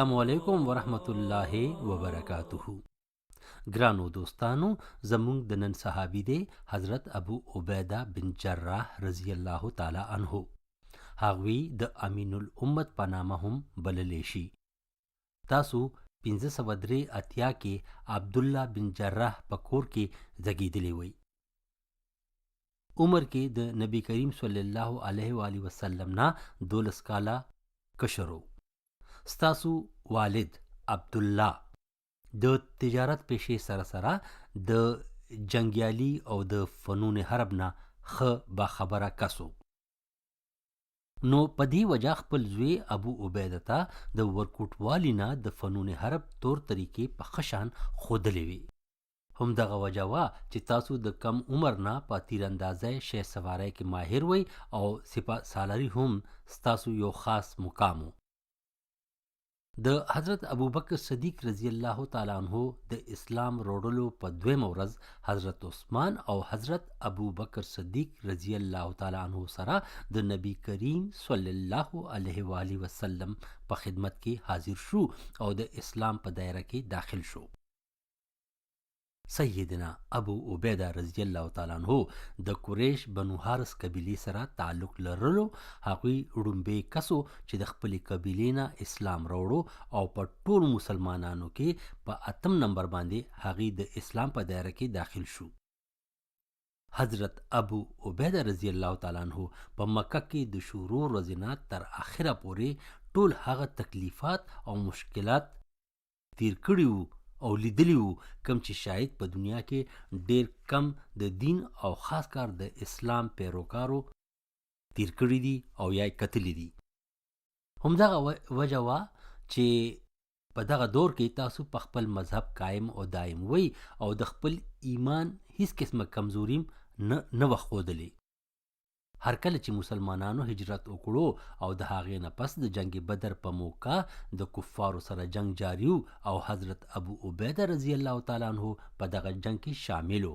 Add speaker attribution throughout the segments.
Speaker 1: السلام علیکم ورحمت الله وبرکاتہ. ګرانو دوستانو، زمونږ د نن صحابي دی حضرت ابو عبیده بن جراح رضی الله تعالی عنه. هغوی د امین الامت په نامه هم بللی شي. تاسو 1583 کې عبدالله بن جراح په کور کې زیږیدلی وئ. عمر کې د نبی کریم صلی الله علیه و آله وسلم نه 12 کاله کشر و. ستاسو والد عبدالله د تجارت پیشې سره سره د جنگیالي او د فنون حرب نه ښه باخبره کس و. نو په دې وجه خپل زوی ابو عبیده ته د ورکوټوالي نه د فنون حرب طور طریقې په ښه شان ښودلې وي. همدغه وجه وه چې تاسو د کم عمر نه په تیراندازۍ شی سواری کې ماهر وئ او سپه سالاري هم ستاسو یو خاص مقام و. د حضرت ابوبکر صدیق رضی الله تعالی عنہ د اسلام روړلو په دویمه ورځ حضرت عثمان او حضرت ابوبکر صدیق رضی الله تعالی عنہ سره د نبی کریم صلی الله علیه و آله وسلم په خدمت کې حاضر شو او د اسلام په دایره کې داخل شو. سیدنا ابو عبیده رضی الله تعالی عنہ د قریش بنو حارث قبیلې سره تعلق لرلو. هغوی ړومبی کسو چې د خپلې قبیلې نه اسلام راوړو او په ټول مسلمانانو کې په 8 نمبر باندې هغوی د اسلام په دایره کې داخل شو. حضرت ابو عبیده رضی الله تعالی عنہ په مکه کې د شروع ورځې نه تر اخره پورې ټول هغه تکلیفات او مشکلات تیر کړي وو او لیدلی وو کم چې شاید په دنیا کې ډیر کم د دین او خاص کار د اسلام پیروکارو تیر کړي دي او یا کتلی دي. همدغه وجه وه چې په دغه دور کې تاسو په خپل مذهب قایم او دایم وئ او د خپل ایمان هیڅ قسمه کمزوري نه وه ښودلې. هر کله چې مسلمانانو هجرت وکړو او د هغې نه پس د جنگ بدر په موقع د کفارو سره جنگ جاری او حضرت ابو عبیده رضی الله تعالی عنہ په دغه جنگ کې شامل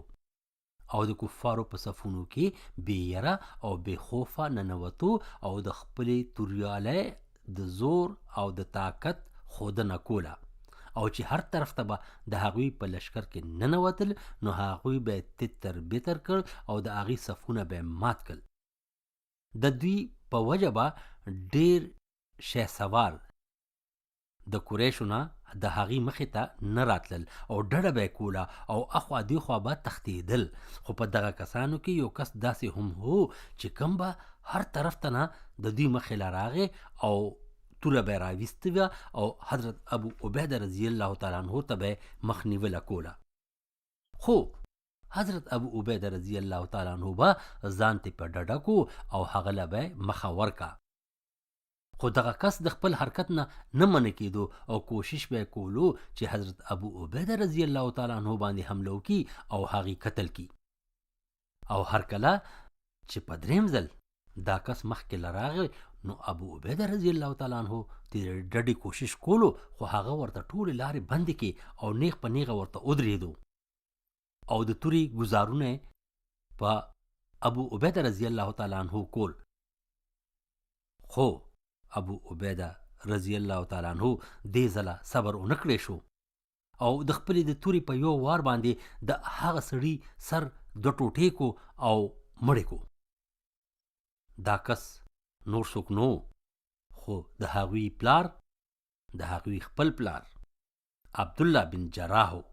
Speaker 1: او د کفارو په صفونو کې بې یره او بې خوفه ننوتو او د خپلې توریالۍ د زور او د طاقت ښودنه کوله او چې هر طرف ته به د هغوی په لشکر کې ننوتل نو هغوی به یې تتر بتر کړ او د هغوی صفونه به یې مات کړل. د دوی په وجه به ډیر شهسوار د قریشو نه د هغې مخې ته نه راتلل او ډډه به یې کوله او اخوا دیخوا به تښتېدل. خو په دغه کسانو کې یو کس داسې هم هو چې کوم به هر طرف ته نه د دوی مخې له راغې او توره به یې راویستې وه او حضرت ابو عبیده رضی الله تعالی عنہ ته به یې مخنیوله کوله. خو حضرت ابو عبیده رضی الله تعالی عنہ به ځان ته په ډډه کو او هغه له به مخه ورکا. خو دغه کس د خپل حرکت نه منع کېدو او کوشش به کولو چې حضرت ابو عبیده رضی الله تعالی عنہ باندې حمله وکړي او هغې قتل کړي. او هر کله چې په دریم ځل دا کس مخکې له راغی نو ابو عبیده رضی الله تعالی عنہ د ډډې کوشش کولو خو هغه ورته ټولې لارې بندې کړې او نیغ په نیغه ورته ودرېدو او د توري گزارونه په ابو عبیده رضی الله تعالی عنہ کول. خو ابو عبیده رضی الله تعالی عنہ دې ځله صبر ونه کړی شو او د خپلې د توري په یو وار باندې د هغه سړي سر 2 ټوټې کو او مړی کو. دا کس نور څوک نو خو د هغوی پلار د هغوی خپل پلار عبدالله بن جراح.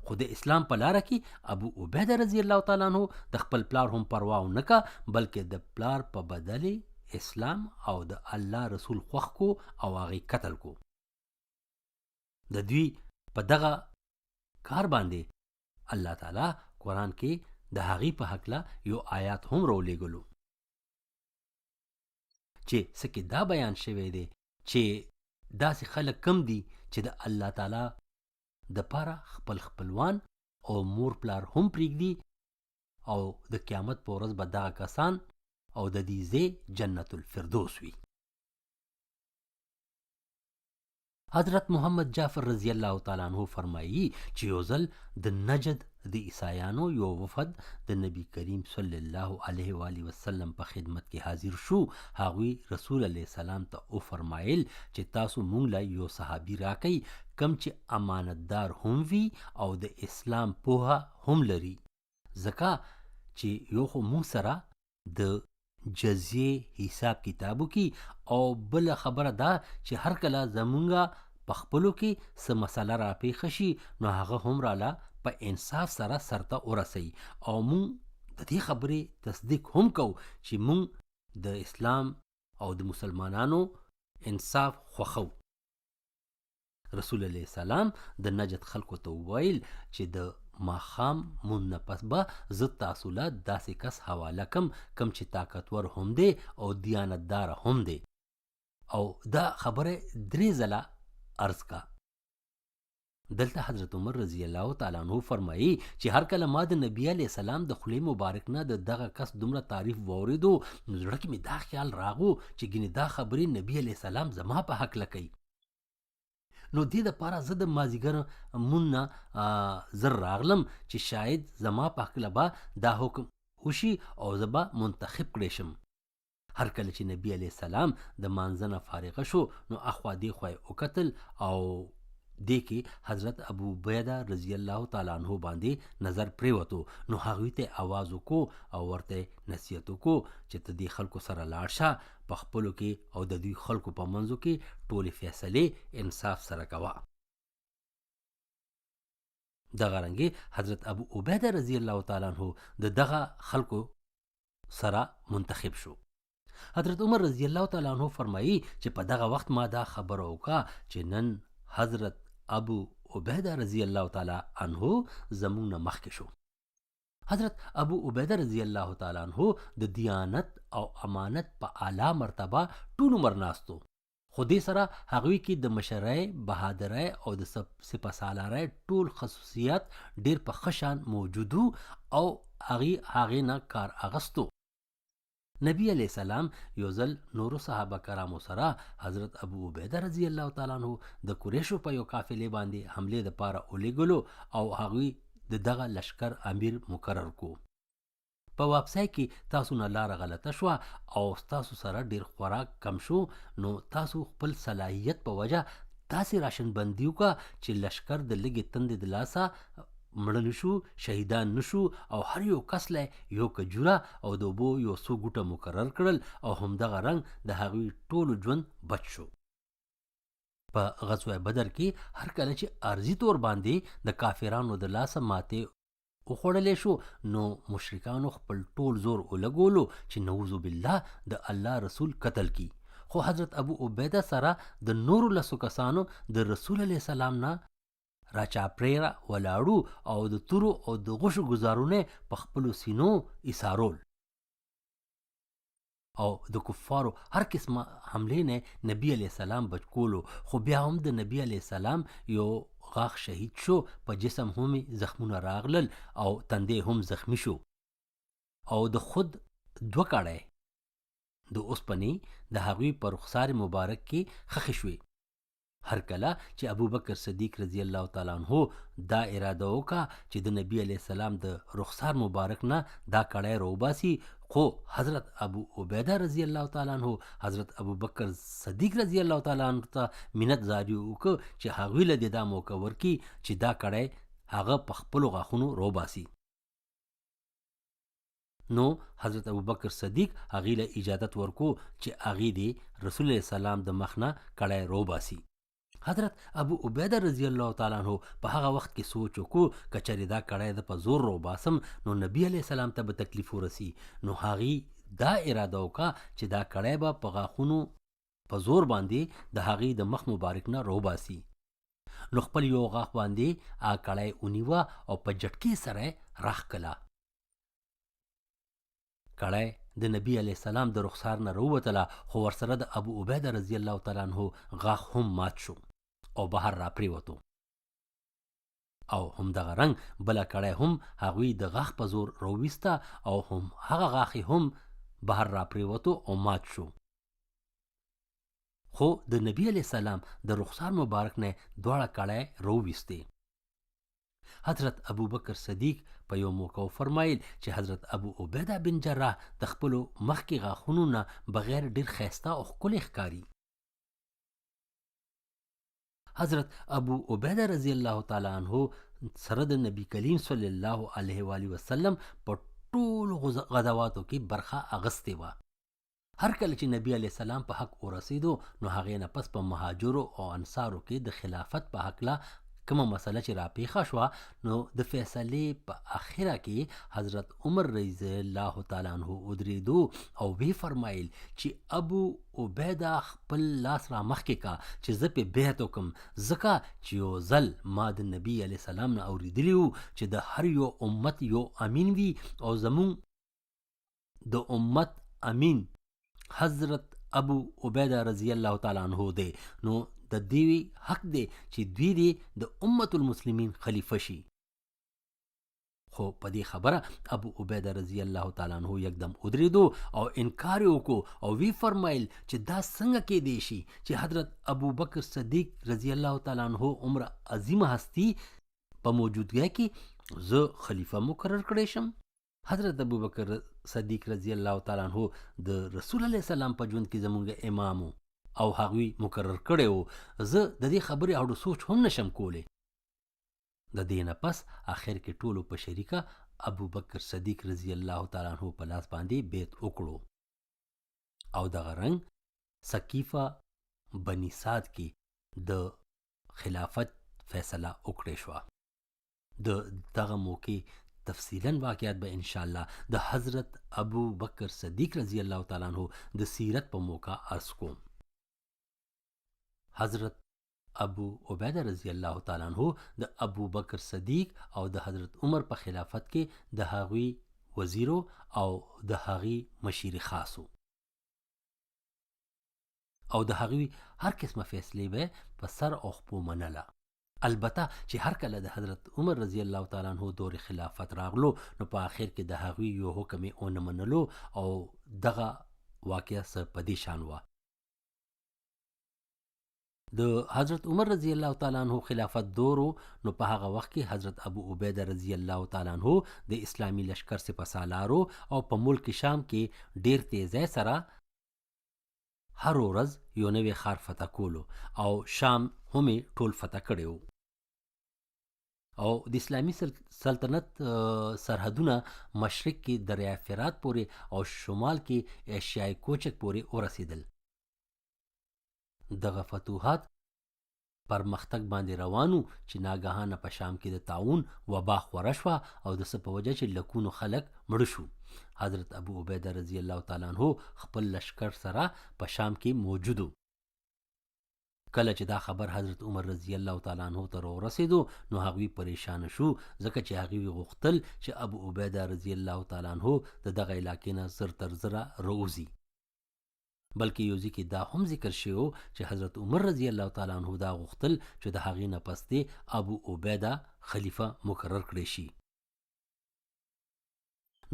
Speaker 1: خو د اسلام په لاره کې ابو عبیده رضی الله تعالی عنہ د خپل پلار هم پروا ونه کا بلکې د پلار په بدل اسلام او د الله رسول خوښ کو او هغې قتل کو. د دوی په دغه کار باندې الله تعالی قرآن کې د هغې په هکله یو آیات هم راولېږلو چې څه کې دا بیان شوی دی چې داسې خلک کم دي چې د الله تعالی د پاره خپل خپلوان او مور پلار هم پریږدي او د قیامت په ورځ به دغه کسان او د دې ځای جنت الفردوس وي. حضرت محمد جعفر رضی الله تعالی عنہ فرمایي چې یو ځل د نجد د عیسایانو یو وفد د نبی کریم صلی الله علیه و آله وسلم په خدمت کې حاضر شو. هغوی رسول علیه السلام ته او فرمایل چې تاسو مونږ له یو صحابي راکئ کم چې امانتدار هم وي او د اسلام پوهه هم لري، ځکه چې یو خو مونږ سره د جزیه حساب کتابو کې او بل خبره دا چې هر کله زمونږه په خپلو کې څه مسله را پیښه شي نو هغه هم راله په انصاف سره سرته ورسوي او مونږ د دې خبرې تصدیق هم کوو چې مونږ د اسلام او د مسلمانانو انصاف خوښو. رسول الله سلام د نجد خلکو ته وویل چې د ماښام مون نه پس به زه تاسو له داسې کس حواله کم چې طاقتور هم دی او دیانتدار هم دی. او دا خبره 3 ځله عرض کا. دلته حضرت عمر رضی الله تعالی عنہ فرمایي چې هر کله ما د نبی علیہ السلام د خلی مبارک نه د دغه کس دومره تعریف واوریدو نو زړه کې مې دا خیال راغو چې ګینه دا خبرې نبی علیہ السلام زما په حق لکې. نو دې دپاره زه د مازدیګر مون نه زر راغلم چې شاید زما په حق به دا حکم وشي او زه به منتخب کړی شم. هر کله چې نبی علیہ السلام د مانځه نه فارغه شو نو اخوا دې خوا یې وکتل او دې کې حضرت ابو عبیده رضی الله تعالی عنہ باندې نظر پریوتو. نو هغوی ته آواز وکړو او ورته نصیحت وکړو چې ته دې خلکو سره لاړ شه، په خپلو کې او د دوی خلکو په منځو کې ټولې فیصلې انصاف سره کوه. دغه رنګې حضرت ابو عبیده رضی الله تعالی عنہ د دغه خلکو سره منتخب شو. حضرت عمر رضی الله تعالی عنہ فرمایي چې په دغه وخت ما دا خبره وکړه چې نن حضرت ابو عبیده رضی الله تعالی عنہ زمونږ نه مخکې شو. حضرت ابو عبیده رضی الله تعالی عنہ د دیانت او امانت په اعلی مرتبه ټول عمر ناستو، خو دې سره هغوی کې د مشرۍ، بهادرۍ او د سپهسالارۍ ټول خصوصیات ډیر په ښه شان موجود او هغې نه کار اغستو. نبی علیہ السلام یو ځل نورو صحابه کرامو سره حضرت ابو عبیده رضی الله تعالی عنہ د قریشو په یو قافلې باندې حملې دپاره ولیږلو او هغوی د دغه لشکر امیر مقرر کو. په واپسۍ کې تاسو نه لاره غلطه شوه او تاسو سره ډیر خوراک کم شو، نو تاسو خپل صلاحیت په وجه داسې راشن بندي وکړه چې لشکر د لږې تندې د لاسه مړه نشو، شهیدان نشو او هر یو کس له یو کجوره او د اوبو یو څو ګوټه مقرر کړل او همدغه رنګ د هغوی ټولو ژوند بچ شو. په غزوه بدر کې هر کله چې عارضي طور باندې د کافرانو د لاسه ماتې وخوړلی شو نو مشرکانو خپل ټول زور ولګولو چې نعوذ بالله د الله رسول قتل کی. خو حضرت ابو عبیده سره د نورو لسو کسانو د رسول علیه السلام نه را چاپریره ولاړو او د تورو او د غوښو ګزارونه په خپلو سینو ایسارول او د کفارو هر قسمه حملې نه نبی علیہ السلام بچ کولو. خو بیا هم د نبی علیہ السلام یو غاښ شهید شو، په جسم هم زخمونه راغلل او تندې هم زخمی شو او د خود 2 کاړی د اوسپنې د هغوی په رخسار مبارک کې خښې شوې. هر کله چې ابو بکر صدیق رضی الله تعالی عنہ دا اراده وکړه چې د نبی علیہ السلام د رخسار مبارک نه دا کړی روباسي، خو حضرت ابو عبیده رضی الله تعالی عنہ حضرت ابو بکر صدیق رضی الله تعالی عنہ ته منت زاری وکړه چې هغوی له دې دا موقع ورکړي چې دا کړی هغه په خپلو غاښونو روباسي. نو حضرت ابو بکر صدیق هغې له اجازت ورکو چې هغې د رسول الله سلام د مخ نه کړی روباسي. حضرت ابو عبیده رضی الله تعالی عنہ په هغه وخت کې سوچ وکړو که چېرې دا کړی د په زور روباسم نو نبی علیہ السلام ته به تکلیف ورسي. نو هغې دا اراده وکړه چې دا کړی به په غاښونو په زور باندې د هغې د مخ مبارک نه روباسي. نو خپل یو غاښ باندې هغه کړی ونیوه او په جټکې سره یې راښکله. کړی د نبی علیہ السلام د رخسار نه راووتله، خو ورسره د ابو عبیده رضی الله تعالی عنہ غاښ هم مات شو او بهر را پریوتو. او همدغه رنګ بله کړی هم هغوی د غاښ په زور راوویسته او هم هغه غاښ هم بهر را پریوتو او مات شو. خو د نبی علیہ السلام د رخسار مبارک نه دواړه کړی راوویستې. حضرت ابوبکر صدیق په یو موقع فرمایل چې حضرت ابو عبیده بن جراح د خپلو مخکې غاښونو نه بغیر ډیر ښایسته او ښکلی ښکاري. حضرت ابو عبیده رضی الله تعالی عنه سره د نبی کریم صلی الله علیه و آله وسلم په ټولو غزواتو کې برخه اغستې وه. هر کله چې نبی علیه السلام په حق ورسېدو نو هغې نه پس په مهاجرو او انصارو کې د خلافت په هکله کومه مسله چې راپېښه شوه نو د فیصلې په اخره کې حضرت عمر رضی الله تعالی عنه ودرېدو او وی فرمایل چې ابو عبیده خپل لاس را مخکې کا چې زه پې بیعت وکم، ځکه چې یو ځل ما د نبي علیه السلام نه اورېدلي وو چې د هر یو امت یو امین وي او زمونږ د امت امین حضرت ابو عبیده رضی الله تعالی عنه دی، نو د دیوی حق دی چې دوی دی د امت المسلمین خلیفه شي. خو په دې خبره ابو عبیده رضی الله تعالی عنه یکدم ودرېدو او انکار وکړو او وی فرمایل چې دا څنګه کېدی شي چې حضرت ابو بکر صدیق رضی الله تعالی عنه عمر عظیمه هستی په موجودګۍ کې زه خلیفه مقرر کړی شم. حضرت ابو بکر صدیق رضی الله تعالی عنه د رسول الله سلام په ژوند کې زمونږ امامو او هغوی مقرر کړی وو، زه د دې خبرې اړو سوچ هم نشم کولی. د دې نه پس آخر کې ټولو په شریکه ابو بکر صدیق رضی الله تعالی عنه په لاس باندې بیعت وکړو او دغه رنګ سقیفه بني سعد کې د خلافت فیصله وکړې شوه. د دغه موقع تفصیلا واقعات به انشاءالله د حضرت ابو بکر صدیق رضی الله تعالی عنه د سیرت په موقع عرض کوم. حضرت ابو عبیده رضی الله تعالی عنه د ابو بکر صدیق او د حضرت عمر په خلافت کې د هغوی وزیرو او د هغوی مشیر خاصو او د هغوی هر قسمه فیصلې به په سر او خپو منله. البته چې هر کله د حضرت عمر رضی الله تعالی عنه دور خلافت راغلو نو په آخر کې د هغوی یو حکم یې ونه منلو او دغه واقعه څه په دې شان وه. د حضرت عمر رضی الله تعالی عنه خلافت دورو نو په هغه وخت کې حضرت ابو عبیده رضی الله تعالی عنه د اسلامی لشکر سپه سالارو او په ملک شام کې ډیر تیزی سره هر ورځ یو نوی ښار فتح کولو او شام هم ټول فتح کړی وو او د اسلامی سلطنت سرحدونه مشرق کې دریای فرات پورې او شمال کې ایشیای کوچک پورې ورسېدل. دغه فتوحات پرمختګ باندې روانو چې ناګهانه په شام کې د طاعون وبا خوره شوه او د څه په وجه چې لکونو خلک مړه شو. حضرت ابو عبیده رضی الله تعالی عنه خپل لشکر سره په شام کې موجودو. کله چې دا خبر حضرت عمر رضی الله تعالی عنه ته ورسېدو نو هغوی پریشان شو، ځکه چې هغوی غوښتل چې ابو عبیده رضی الله تعالی عنه د دغه علاقې نه زر تر زره راوځي. بلکې یو ځای کې دا هم ذکر شوی چې حضرت عمر رضی الله تعالی عنه دا غوښتل چې د هغې نه پس دی ابو عبیده خلیفه مقرر کړی شي.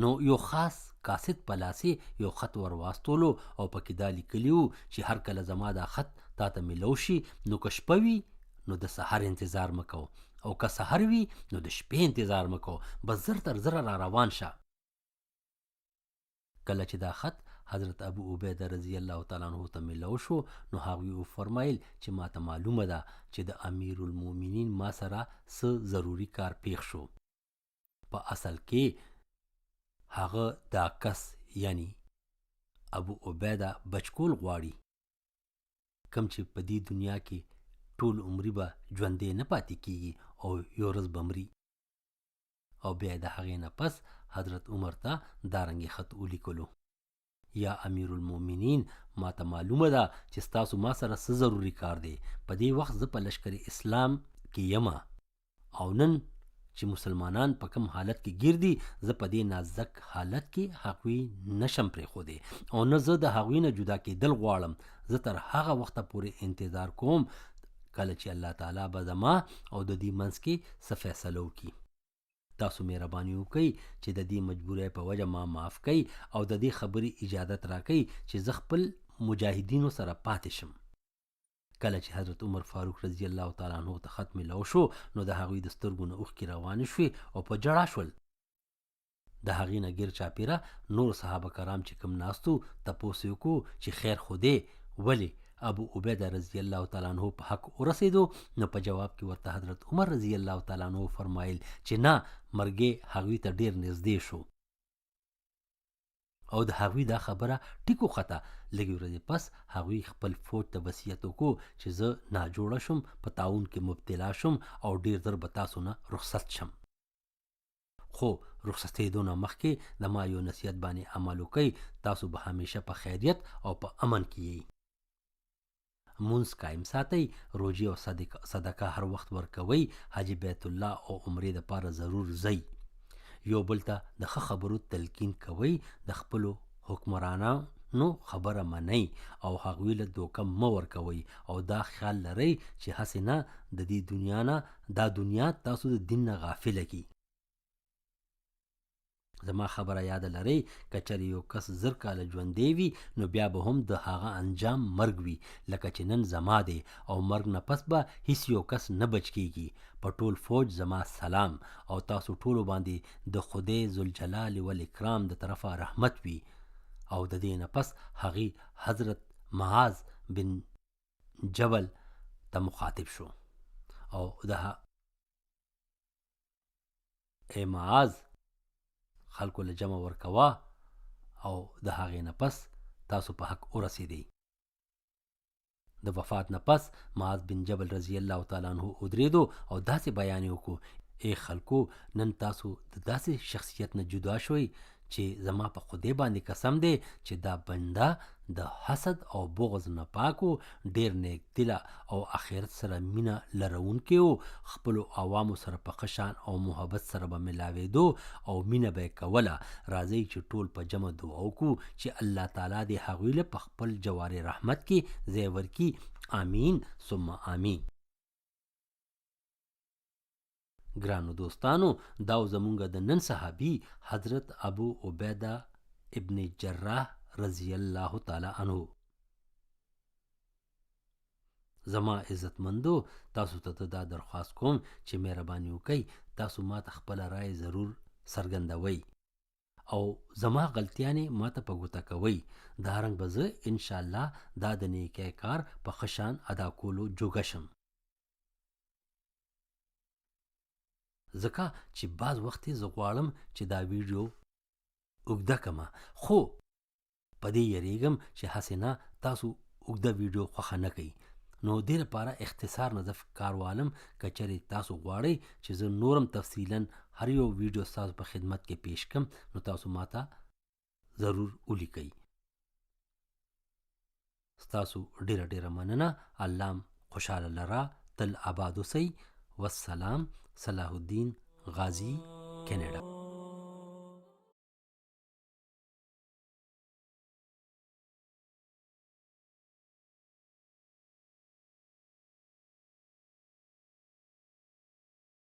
Speaker 1: نو یو خاص کاسد په لاسې یو خط ور واستولو او پکې دا لیکلي وو چې هر کله زما دا خط تا ته میلو شي نو که شپه وي نو د سحر انتظار مکو او که سحر وي نو د شپې انتظار مکو، بس زر تر زره را روان شه. کله چې دا خط حضرت ابو عبیده رضی الله تعالی عنه ته ملو شو نو هغوی وفرمایل چې ما ته معلومه ده چې د امیر المؤمنین ما سره څه ضروري کار پیښ شو. په اصل کې هغه دا کس یعنی ابو عبیده بچکول غواړي، کم چې په دې دنیا کې ټول عمری به ژوندی نه پاتې کیږي او یو ورځ به مري. او بیا د هغې نه پس حضرت عمر ته دارنګې خط ولیکلو: یا امیر المؤمنین، ما ته معلومه ده چې ستاسو ما سره څه ضروري کار دی. په دې وخت زه په لشکر اسلام کې یم او نن چې مسلمانان په کم حالت کې ګیر دي زه په دې نازک حالت کې هغوی نشم پرېښودی او نه زه د هغوی نه جدا کېدل غواړم. زه تر هغه وخته پورې انتظار کوم کله چې الله تعالی به زما او د دې منځ کې څه فیصله وکړي. تاسو مهرباني وکئ چې د دې مجبورۍ په وجه ما معاف کئ او د دې خبرې اجازت راکئ چې زه خپل مجاهدینو سره پاتې شم. کله چې حضرت عمر فاروق رضی الله تعالی عنہ ته خط ملاو شو نو د هغوی د سترګو نه اوښکې روانې شوې او په ژړا شول. د هغې نه ګیر چاپېره نور صحابه کرام چې کوم ناستو تپوس یې وکړو چې خیر خو دی ولې ابو عبیده رضی الله تعالی عنہ په حق ورسېدو. نو په جواب کې ورته حضرت عمر رضی الله تعالی عنہ فرمایل چې نه مرګې هغوی ته ډیر نږدې شو او د هغوی دا خبره ټیکو خطه. لږې ورځې پس هغوی خپل فوج ته وصیت وکړو چې زه ناجوړه شم په طاعون کې مبتلا شم او ډیر زر به تاسو نه رخصت شم خو رخصتېدو نه مخکې د ما یو نصیحت باندې عمل وکئ تاسو به همیشه په خیریت او په امن کې یئ. مونځ قایم ساتئ روژې او صدقه هر وخت ورکوئ حج بیت الله او عمرې دپاره ضرور ځئ. یو بل ته د ښه خبرو تلقین کوئ د خپلو حکمرانانو خبره منئ او هغوی له دوکه مه ورکوئ او دا خیال لرئ چې هسې نه د دې دنیا نه دا دنیا تاسو د دین نه غافله کي. زما خبره یاد لرئ که چېرې یو کس 1000 کاله ژوندی وي نو بیا به هم د هغه انجام مرګ وي لکه چې نن زما دی او مرګ نه پس به هیڅ یو کس نه بچ کیږي. په ټول فوج زما سلام او تاسو ټولو باندې د خدای ذوالجلال والاکرام د طرفه رحمت وي. او د دې نه پس هغې حضرت معاذ بن جبل ته مخاطب شو او ای معاذ خلکو له جمع ورکوا او د هغې نه پس تاسو په حق ورسېدئ. د وفات نه پس معاذ بن جبل رضی الله تعالی عنہ ودرېدو او داسې بیان یې وکړو ای خلکو نن تاسو د داسې شخصیت نه جدا شوئ چې زما په خدای باندې قسم دی چې دا بنده د حسد او بغض نه پاکو ډیر نیک دله او آخرت سره مینه لرونکی و خپلو عوامو سره په ښه شان او محبت سره به ملاوېدو او مینه به یې کوله. راځئ چې ټول په جمع دعا وکړو چې الله تعالی دې هغوی له په خپل جوار رحمت کې ځای ورکړي. آمین ثم آمین. ګرانو دوستانو دا زمونږ د نن صحابي حضرت ابو عبیده ابن جراح رضی الله تعالی عنہ. زما عزتمندو تاسو ته دا درخواست کوم چې مهرباني وکئ تاسو ما ته خپله رای ضرور څرګندوئ او زما غلطیانې ما ته په ګوته کوئ. دا رنګ به زه انشاءالله دا د نیکی کار په ښه شان ادا کولو جوګه شم. ځکه چې بعض وخت زه غواړم چې دا ویډیو اوږده کمه خو په دې یریږم چې هسې نه تاسو اوږده ویډیو خوښه نه کوئ نو دې لپاره اختصار نه زه کار والم که چېرې تاسو غواړئ چې زه نورم تفصیلا هر یو ویډیو ستاسو په خدمت کې پیش کړم نو تاسو ماته ضرور ولیکئ. ستاسو ډیره ډیره مننه. الله خوشحاله لره تل آباد اوسئ. والسلام. صلاح الدین غازی، کینیډا.